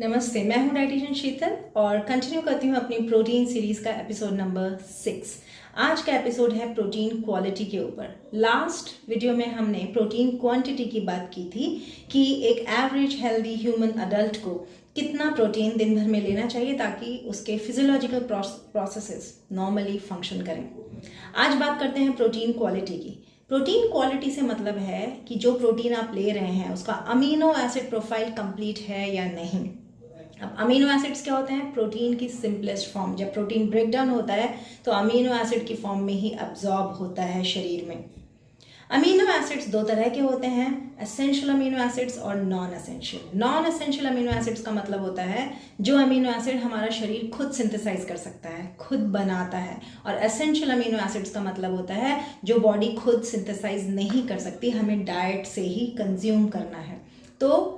नमस्ते, मैं हूं डाइटिशियन शीतल और कंटिन्यू करती हूं अपनी प्रोटीन सीरीज़ का एपिसोड नंबर 6। आज का एपिसोड है प्रोटीन क्वालिटी के ऊपर। लास्ट वीडियो में हमने प्रोटीन क्वांटिटी की बात की थी कि एक एवरेज हेल्दी ह्यूमन अडल्ट को कितना प्रोटीन दिन भर में लेना चाहिए ताकि उसके फिजियोलॉजिकल प्रोसेसेस नॉर्मली फंक्शन करें। आज बात करते हैं प्रोटीन क्वालिटी की। प्रोटीन क्वालिटी से मतलब है कि जो प्रोटीन आप ले रहे हैं उसका अमीनो एसिड प्रोफाइल कंप्लीट है या नहीं। अब अमीनो एसिड्स क्या होते हैं? प्रोटीन की सिंपलेस्ट फॉर्म। जब प्रोटीन ब्रेक डाउन होता है तो अमीनो एसिड की फॉर्म में ही अब्जॉर्ब होता है शरीर में। अमीनो एसिड्स दो तरह के होते हैं, एसेंशियल अमीनो एसिड्स और non essential. Non essential amino acids का मतलब होता है जो अमीनो एसिड हमारा शरीर खुद सिंथेसाइज कर सकता है, खुद बनाता है। और एसेंशियल अमीनो एसिड्स का मतलब होता है जो बॉडी खुद सिंथेसाइज नहीं कर सकती, हमें डाइट से ही कंज्यूम करना है। तो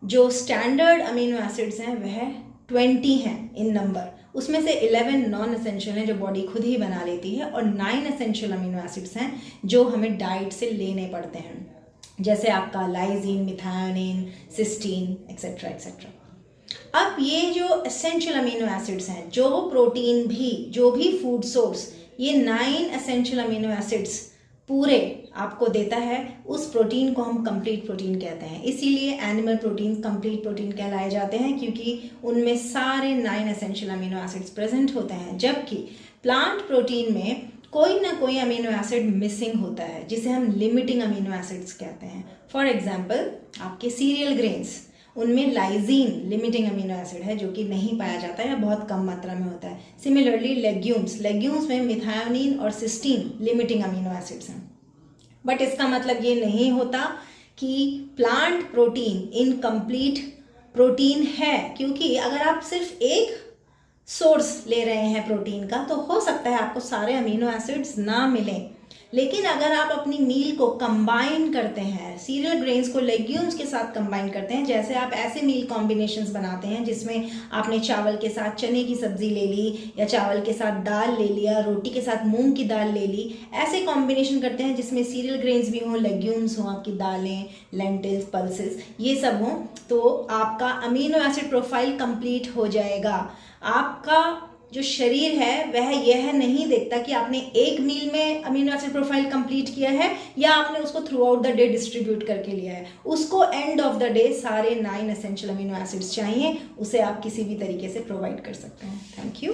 जो स्टैंडर्ड अमीनो एसिड्स हैं वह 20 हैं इन नंबर। उसमें से 11 नॉन एसेंशियल हैं जो बॉडी खुद ही बना लेती है और 9 एसेंशियल अमीनो एसिड्स हैं जो हमें डाइट से लेने पड़ते हैं, जैसे आपका lysine, methionine, cysteine etcetera etcetera. अब ये जो एसेंशियल अमीनो एसिड्स हैं, जो प्रोटीन भी, जो भी फूड सोर्स ये 9 एसेंशियल अमीनो एसिड्स पूरे आपको देता है, उस प्रोटीन को हम कंप्लीट प्रोटीन कहते हैं। इसीलिए एनिमल प्रोटीन कंप्लीट प्रोटीन कहलाए जाते हैं क्योंकि उनमें सारे 9 एसेंशियल अमीनो एसिड्स प्रेजेंट होते हैं। जबकि प्लांट प्रोटीन में कोई ना कोई अमीनो एसिड मिसिंग होता है जिसे हम लिमिटिंग अमीनो एसिड्स कहते हैं। फॉर एग्जाम्पल आपके सीरियल ग्रेन्स, उनमें लाइजीन लिमिटिंग अमीनो एसिड है जो कि नहीं पाया जाता है या बहुत कम मात्रा में होता है। सिमिलरली लेग्यूम्स में मिथायोनिन और सिस्टीन लिमिटिंग अमीनो एसिड्स हैं। बट इसका मतलब ये नहीं होता कि प्लांट प्रोटीन इनकम्प्लीट प्रोटीन है, क्योंकि अगर आप सिर्फ एक सोर्स ले रहे हैं प्रोटीन का तो हो सकता है आपको सारे अमीनो एसिड्स ना मिलें। लेकिन अगर आप अपनी मील को कंबाइन करते हैं, सीरियल ग्रेन्स को लेग्यूम्स के साथ कंबाइन करते हैं, जैसे आप ऐसे मील कॉम्बिनेशंस बनाते हैं जिसमें आपने चावल के साथ चने की सब्जी ले ली या चावल के साथ दाल ले लिया, रोटी के साथ मूंग की दाल ले ली, ऐसे कॉम्बिनेशन करते हैं जिसमें सीरियल ग्रेन्स भी हों, लेग्यूम्स हों, आपकी दालें, लेंटिल्स, पल्सेस ये सब हों, तो आपका अमीनो एसिड प्रोफाइल कंप्लीट हो जाएगा। आपका जो शरीर है वह यह नहीं देखता कि आपने एक मील में अमीनो एसिड प्रोफाइल कंप्लीट किया है या आपने उसको through out the day distribute करके लिया है। उसको एंड ऑफ द डे सारे 9 एसेंशियल अमीनो एसिड्स चाहिए, उसे आप किसी भी तरीके से प्रोवाइड कर सकते हैं। Thank you.